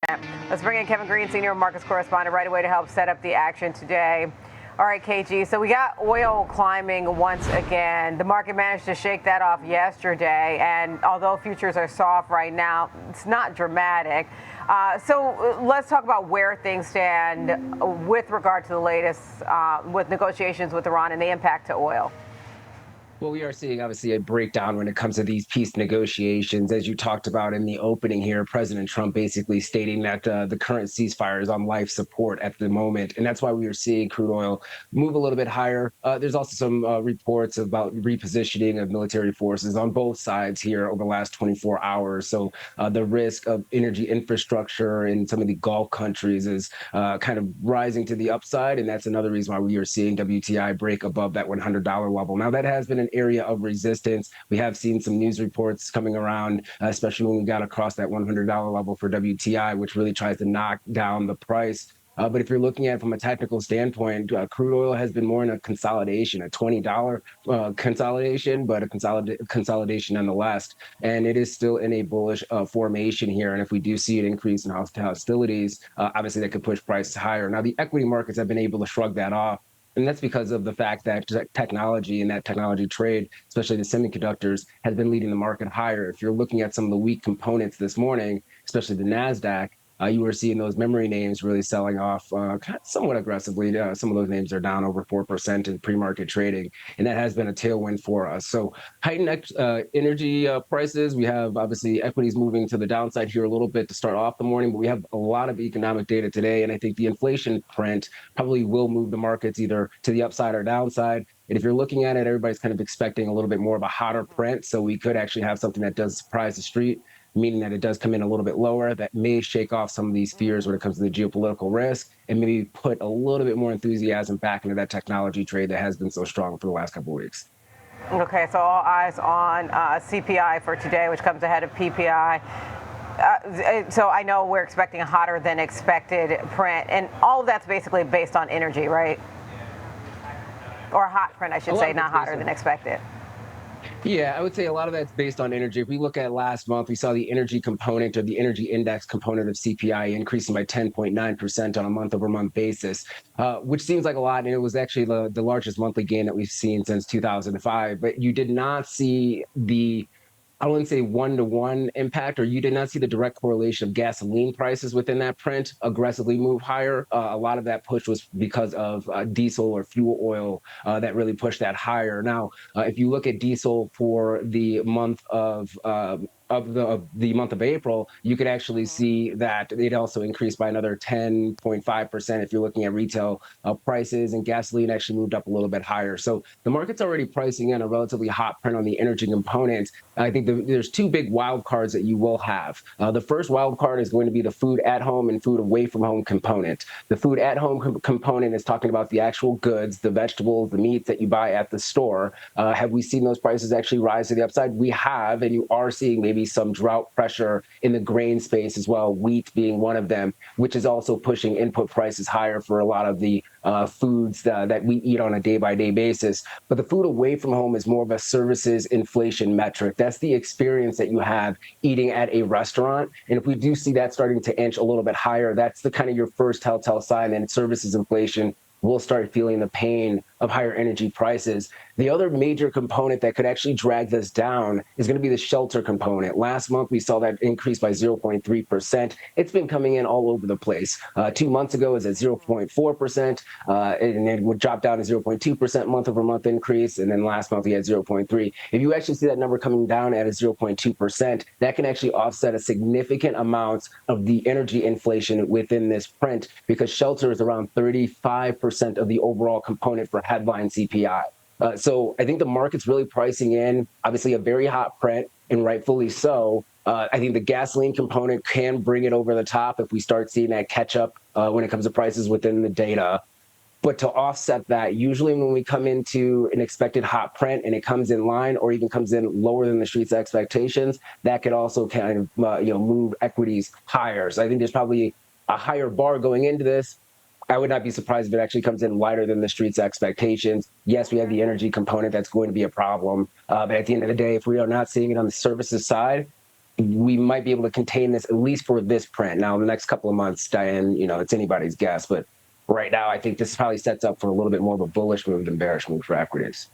Let's bring in Kevin Green, senior markets correspondent, right away to help set up the action today. All right, KG, so we got oil climbing once again. The market managed to shake that off yesterday, and although futures are soft right now, it's not dramatic. So let's talk about where things stand with regard to the latest with negotiations with Iran and the impact to oil. Well, we are seeing obviously a breakdown when it comes to these peace negotiations. As you talked about in the opening here, President Trump basically stating that the current ceasefire is on life support at the moment. And that's why we are seeing crude oil move a little bit higher. There's also some reports about repositioning of military forces on both sides here over the last 24 hours. So the risk of energy infrastructure in some of the Gulf countries is kind of rising to the upside. And that's another reason why we are seeing WTI break above that $100 level. Now, that has been an area of resistance. We have seen some news reports coming around, especially when we got across that $100 level for WTI, which really tries to knock down the price. But if you're looking at it from a technical standpoint, crude oil has been more in a consolidation, a $20 consolidation, but a consolidation nonetheless. And it is still in a bullish formation here. And if we do see an increase in hostilities, obviously that could push prices higher. Now, the equity markets have been able to shrug that off. And that's because of the fact that technology and that technology trade, especially the semiconductors, has been leading the market higher. If you're looking at some of the weak components this morning, especially the NASDAQ, you were seeing those memory names really selling off somewhat aggressively. Some of those names are down over 4% in pre-market trading, and that has been a tailwind for us. So heightened energy prices. We have obviously equities moving to the downside here a little bit to start off the morning, but we have a lot of economic data today, and I think the inflation print probably will move the markets either to the upside or downside. And if you're looking at it, everybody's kind of expecting a little bit more of a hotter print. So we could actually have something that does surprise the street, meaning that it does come in a little bit lower. That may shake off some of these fears when it comes to the geopolitical risk and maybe put a little bit more enthusiasm back into that technology trade that has been so strong for the last couple of weeks. Okay, so all eyes on CPI for today, which comes ahead of PPI. So I know we're expecting a hotter than expected print, and all of that's basically based on energy, right? Or a hot print, I should say, not hotter than expected. Yeah, I would say a lot of that's based on energy. If we look at last month, we saw the energy component or the energy index component of CPI increasing by 10.9% on a month-over-month basis, which seems like a lot. And it was actually the largest monthly gain that we've seen since 2005. But you did not see I wouldn't say one-to-one impact, or you did not see the direct correlation of gasoline prices within that print aggressively move higher. A lot of that push was because of diesel or fuel oil that really pushed that higher. Now, if you look at diesel for the month of the month of April, you could actually see that it also increased by another 10.5% if you're looking at retail prices, and gasoline actually moved up a little bit higher. So the market's already pricing in a relatively hot print on the energy component. I think there's two big wild cards that you will have. The first wild card is going to be the food at home and food away from home component. The food at home component is talking about the actual goods, the vegetables, the meats that you buy at the store. Have we seen those prices actually rise to the upside? We have, and you are seeing maybe some drought pressure in the grain space as well, wheat being one of them, which is also pushing input prices higher for a lot of the foods that we eat on a day-by-day basis. But the food away from home is more of a services inflation metric. That's the experience that you have eating at a restaurant. And if we do see that starting to inch a little bit higher, that's the kind of your first telltale sign that services inflation will start feeling the pain of higher energy prices. The other major component that could actually drag this down is going to be the shelter component. Last month, we saw that increase by 0.3%. It's been coming in all over the place. 2 months ago, it was at 0.4%, and it would drop down to 0.2% month over month increase. And then last month, we had 0.3. If you actually see that number coming down at a 0.2%, that can actually offset a significant amount of the energy inflation within this print, because shelter is around 35% of the overall component for headline CPI. So I think the market's really pricing in, obviously, a very hot print, and rightfully so. I think the gasoline component can bring it over the top if we start seeing that catch up when it comes to prices within the data. But to offset that, usually when we come into an expected hot print and it comes in line or even comes in lower than the street's expectations, that could also kind of move equities higher. So I think there's probably a higher bar going into this. I would not be surprised if it actually comes in lighter than the street's expectations. Yes, we have the energy component that's going to be a problem. But at the end of the day, if we are not seeing it on the services side, we might be able to contain this at least for this print. Now, in the next couple of months, Diane, it's anybody's guess, but right now, I think this probably sets up for a little bit more of a bullish move than bearish move for equities.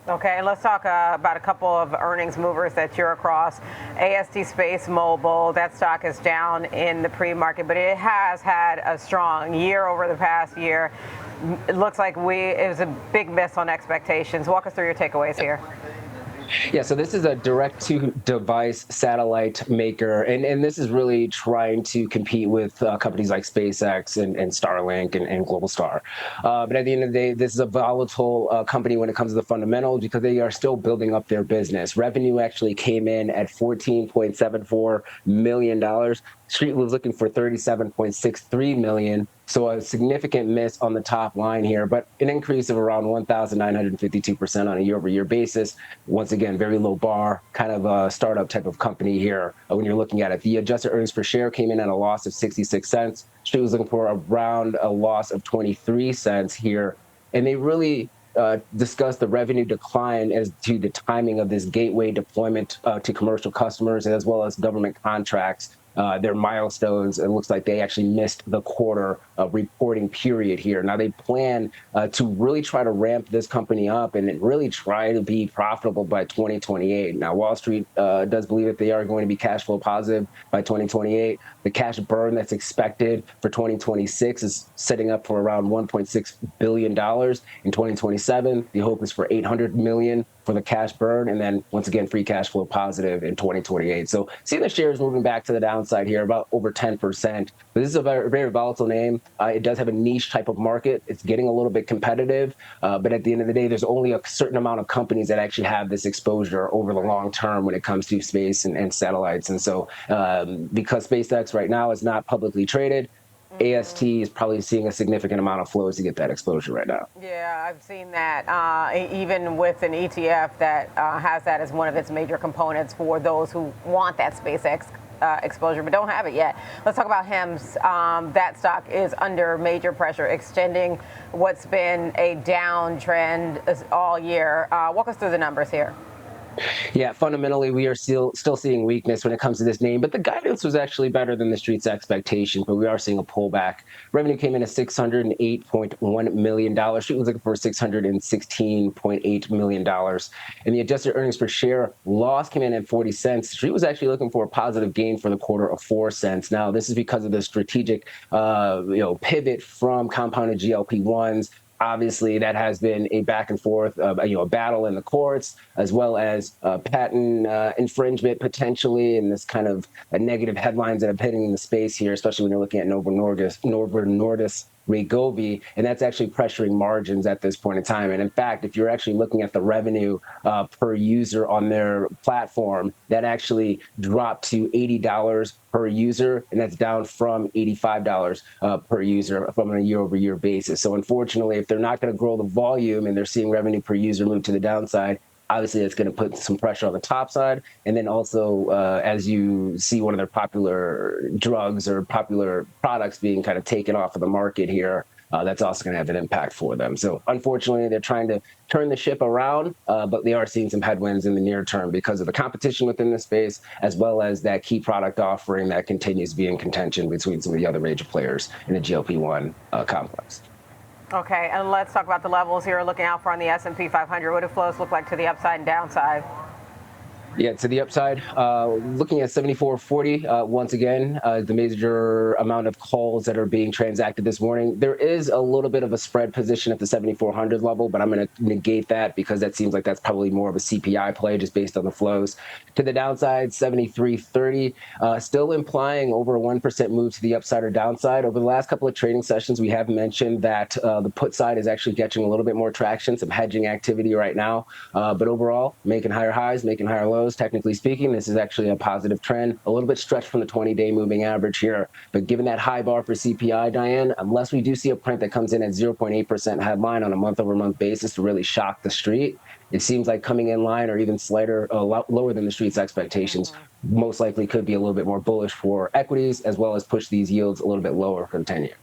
Okay, and let's talk about a couple of earnings movers that you're across. AST Spacemobile, that stock is down in the pre-market, but it has had a strong year over the past year. It looks like it was a big miss on expectations. Walk us through your takeaways here. Yeah, so this is a direct-to-device satellite maker, and this is really trying to compete with companies like SpaceX and Starlink and Globalstar. But at the end of the day, this is a volatile company when it comes to the fundamentals because they are still building up their business. Revenue actually came in at $14.74 million. Street was looking for $37.63 million. So a significant miss on the top line here, but an increase of around 1,952% on a year-over-year basis. Once again, very low bar, kind of a startup type of company here when you're looking at it. The adjusted earnings per share came in at a loss of 66 cents. Street was looking for around a loss of 23 cents here. And they really discussed the revenue decline as to the timing of this gateway deployment to commercial customers as well as government contracts. Their milestones, it looks like they actually missed the quarter reporting period here. Now they plan to really try to ramp this company up and really try to be profitable by 2028. Now Wall Street does believe that they are going to be cash flow positive by 2028. The cash burn that's expected for 2026 is setting up for around $1.6 billion. In 2027, the hope is for $800 million for the cash burn, and then once again free cash flow positive in 2028. So seeing the shares moving back to the downside here, about over 10%. But this is a very, very volatile name. It does have a niche type of market. It's getting a little bit competitive, but at the end of the day, there's only a certain amount of companies that actually have this exposure over the long term when it comes to space and satellites. And so because SpaceX right now is not publicly traded, AST is probably seeing a significant amount of flows to get that exposure right now. Yeah, I've seen that even with an ETF that has that as one of its major components for those who want that SpaceX exposure but don't have it yet. Let's talk about HIMS. That stock is under major pressure, extending what's been a downtrend all year. Walk us through the numbers here. Yeah, fundamentally, we are still seeing weakness when it comes to this name, but the guidance was actually better than the street's expectation, but we are seeing a pullback. Revenue came in at $608.1 million. Street was looking for $616.8 million. And the adjusted earnings per share loss came in at 40 cents. Street was actually looking for a positive gain for the quarter of 4 cents. Now, this is because of the strategic pivot from compounded GLP-1s. Obviously, that has been a back and forth, a battle in the courts, as well as patent infringement potentially, and this kind of negative headlines that are hitting in the space here, especially when you're looking at Novo Nordisk Wegovy, and that's actually pressuring margins at this point in time. And in fact, if you're actually looking at the revenue per user on their platform, that actually dropped to $80 per user, and that's down from $85 per user from a year-over-year basis. So unfortunately, if they're not going to grow the volume and they're seeing revenue per user move to the downside, obviously it's going to put some pressure on the top side. And then also, as you see one of their popular drugs or popular products being kind of taken off of the market here, that's also going to have an impact for them. So unfortunately, they're trying to turn the ship around, but they are seeing some headwinds in the near term because of the competition within the space, as well as that key product offering that continues to be in contention between some of the other major players in the GLP-1 complex. Okay, and let's talk about the levels here looking out for on the S&P 500. What do flows look like to the upside and downside? Yeah, to the upside, looking at 7440, once again, the major amount of calls that are being transacted this morning. There is a little bit of a spread position at the 7400 level, but I'm going to negate that because that seems like that's probably more of a CPI play just based on the flows. To the downside, 7330, still implying over a 1% move to the upside or downside. Over the last couple of trading sessions, we have mentioned that the put side is actually catching a little bit more traction, some hedging activity right now. But overall, making higher highs, making higher lows. Technically speaking, this is actually a positive trend, a little bit stretched from the 20-day moving average here. But given that high bar for CPI, Diane, unless we do see a print that comes in at 0.8% headline on a month-over-month basis to really shock the street, it seems like coming in line or even slighter, lower than the street's expectations, most likely could be a little bit more bullish for equities, as well as push these yields a little bit lower for the 10-year.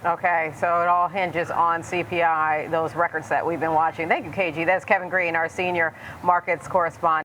Okay, so it all hinges on CPI, those records that we've been watching. Thank you, KG. That's Kevin Green, our senior markets correspondent.